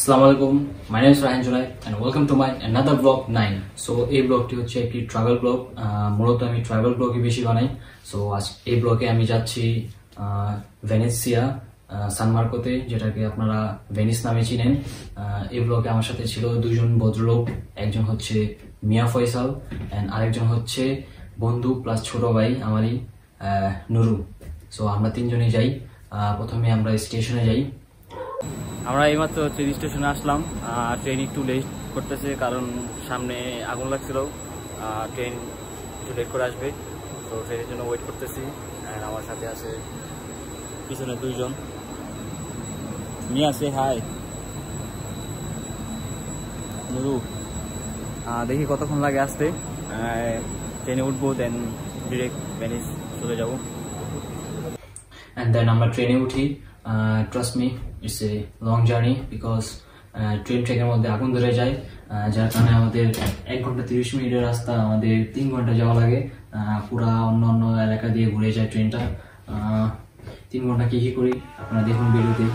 আসসালামু আলাইকুম, my name is Raihan জুলাই and welcome to my another blog 9। সো এই ব্লগটি হচ্ছে একটি ট্রাভেল ব্লগ। মূলত আমি ট্রাভেল ব্লগই বেশি বানাই। সো আজ এই ব্লগে আমি যাচ্ছি ভেনেসিয়া, সান মার্কোতে, যেটাকে আপনারা ভেনিস নামে চিনেন। এই ব্লগে আমার সাথে ছিল দুজন ভদ্রলোক, একজন হচ্ছে মিয়া ফয়সাল এন্ড আরেকজন হচ্ছে বন্ধু প্লাস ছোট ভাই আমারই নুরু। সো আমরা তিনজনে যাই। প্রথমে আমরা স্টেশনে যাই। আমরা এইমাত্র ট্রেন স্টেশনে আসলাম। ট্রেন একটু লেট করতেছে কারণ সামনে আগুন লাগছিল। ট্রেন একটু লেট করে আসবে, তো ট্রেনের জন্য ওয়েট করতেছি। আর আমার সাথে আছে পিছনে দুইজন। মিয়া সে হাই। নুরু, দেখি কতক্ষণ লাগে আসতে। ট্রেনে উঠবো, দেন ডিরেক্ট ভেনিস চলে যাবো। অ্যান্ড দেন আমরা ট্রেনে উঠি। Trust me, it's a long journey because train ট্রেকের মধ্যে আগুন ধরে যায়, যার কারণে আমাদের 1 ঘন্টা 30 মিনিটের রাস্তা আমাদের 3 ঘন্টা যাওয়া লাগে। পুরা অন্য অন্য এলাকা দিয়ে ঘুরে যায় ট্রেনটা। 3 ঘন্টা কি কি করি আপনারা দেখুন ভিডিওতে।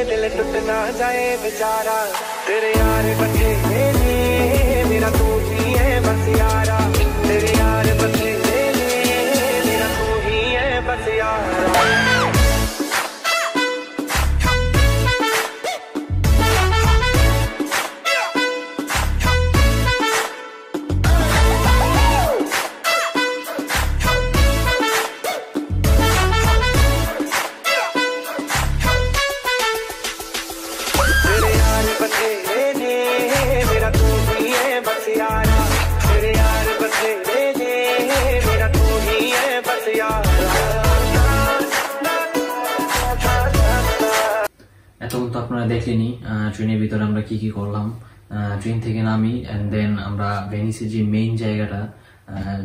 दिल टूट ना जाए बेचारा, तेरे यार बथेरे ने, मेरा तू ही है बस यारा। तेरे यार बथेरे ने, मेरा तू ही है बस यारा। এতক্ষণ তো আপনারা দেখলেনি ট্রেনের ভিতরে আমরা কি কি করলাম। ট্রেন থেকে নামি এন্ড দেন আমরা ভেনিসের যে মেইন জায়গাটা,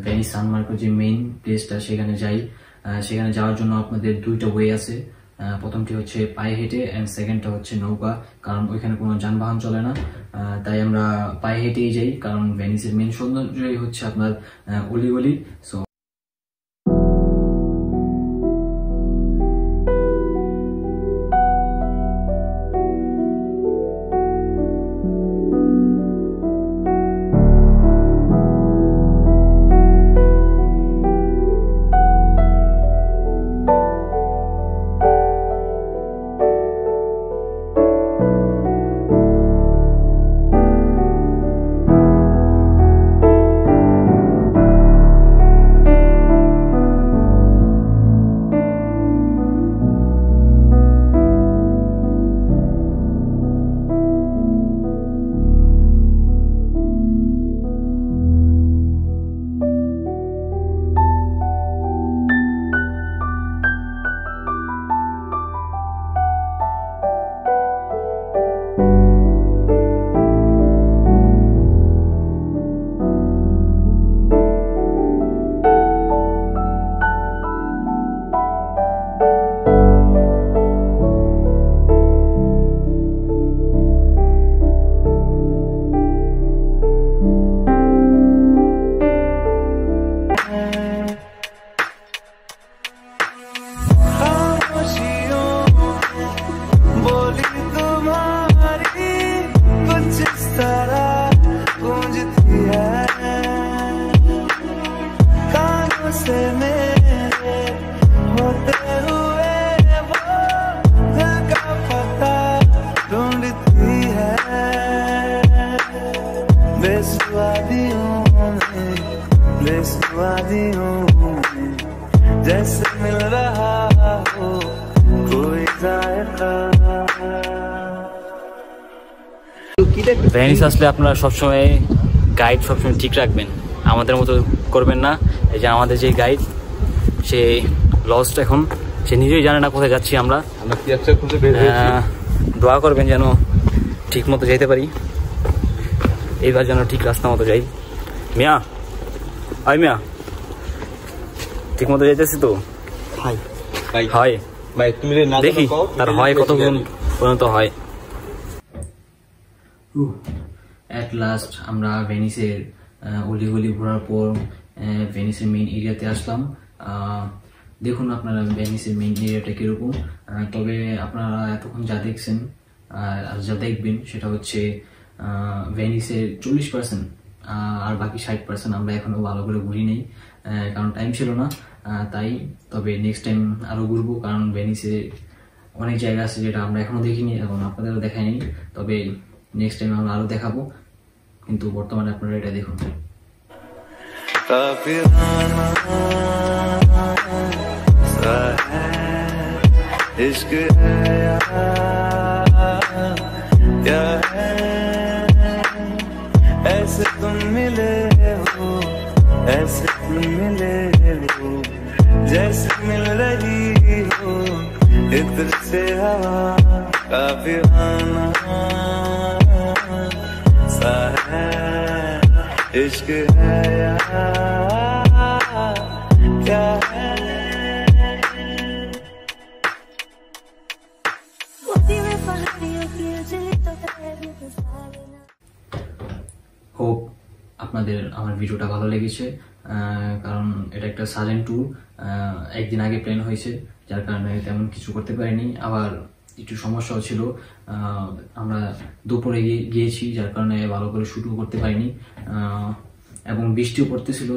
ভেনিস সান মার্কো যে মেইন প্লেসটা, সেখানে যাই। সেখানে যাওয়ার জন্য আপনাদের 2টা ওয়ে আছে। প্রথমটি হচ্ছে পায়ে হেঁটে এন্ড সেকেন্ডটা হচ্ছে নৌকা, কারণ ওইখানে কোনো যানবাহন চলে না। তাই আমরা পায়ে হেঁটেই যাই, কারণ ভেনিসের মেইন সৌন্দর্যই হচ্ছে আপনার অলিগলি। সো जैसे मिल रहा हो कोई जायका। ভেনিস আসলে আপনারা সবসময় গাইড সবসময় ঠিক রাখবেন, আমাদের মতো করবেন না। এই যে আমাদের যে গাইড, সে লস্ট, এখন সে নিজেই জানে না কোথায় যাচ্ছি আমরা। দোয়া করবেন যেন ঠিক মতো যেতে পারি, এইবার যেন ঠিক রাস্তা মতো যাই। মিয়া, আই মিয়া, ঠিক মতো যাইতেছি তো? হয় দেখি তার হয় কতক্ষণ পর্যন্ত হয়। অ্যাট লাস্ট আমরা ভেনিসের অলিগলি ঘোরার পর ভেনিসের মেইন এরিয়াতে আসলাম। দেখুন আপনারা ভেনিসের মেইন এরিয়াটা কিরকম। তবে আপনারা এতক্ষণ যা দেখছেন আর যা দেখবেন সেটা হচ্ছে ভেনিসের 40%, আর বাকি 60% আমরা এখনো ভালো করে ঘুরি নেই, কারণ টাইম ছিল না তাই। তবে নেক্সট টাইম আরো ঘুরবো, কারণ ভেনিসে অনেক জায়গা আছে যেটা আমরা এখনো দেখিনি এবং আপনাদেরও দেখাইনি। তবে নেক্সট টাইম আমরা আরো দেখাবো, কিন্তু বর্তমানে আপনারা এটা দেখুন। इश्क है क्या है ऐसे तुम मिले हो, ऐसे तुम मिले हो जैसे मिल रही हो इत्र से हवा का फिराना सा है। इश्क है क्या है হোপ আপনাদের আমার ভিডিওটা ভালো লেগেছে, কারণ এটা একটা সাজেন ট্যুর। একদিন আগে প্ল্যান হয়েছে, যার কারণে তেমন কিছু করতে পারিনি। আবার একটু সমস্যাও ছিল, আমরা দুপুরে গিয়েছি, যার কারণে ভালো করে শ্যুটও করতে পারিনি, এবং বৃষ্টিও পড়তেছিল,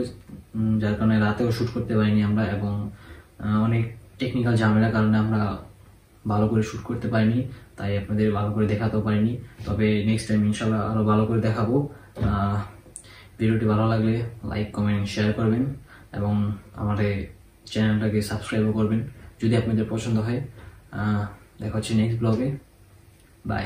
যার কারণে রাতেও শ্যুট করতে পারিনি আমরা, এবং অনেক টেকনিক্যাল ঝামেলার কারণে আমরা ভালো করে শ্যুট করতে পারিনি, তাই আপনাদের ভালো করে দেখাতেও পারিনি। তবে নেক্সট টাইম ইনশাল্লাহ আরো ভালো করে দেখাবো। ভিডিওটি ভালো লাগলে লাইক, কমেন্ট, শেয়ার করবেন এবং আমাদের চ্যানেলটাকে সাবস্ক্রাইবও করবেন যদি আপনাদের পছন্দ হয়। দেখা হচ্ছে নেক্সট ব্লগে। বাই।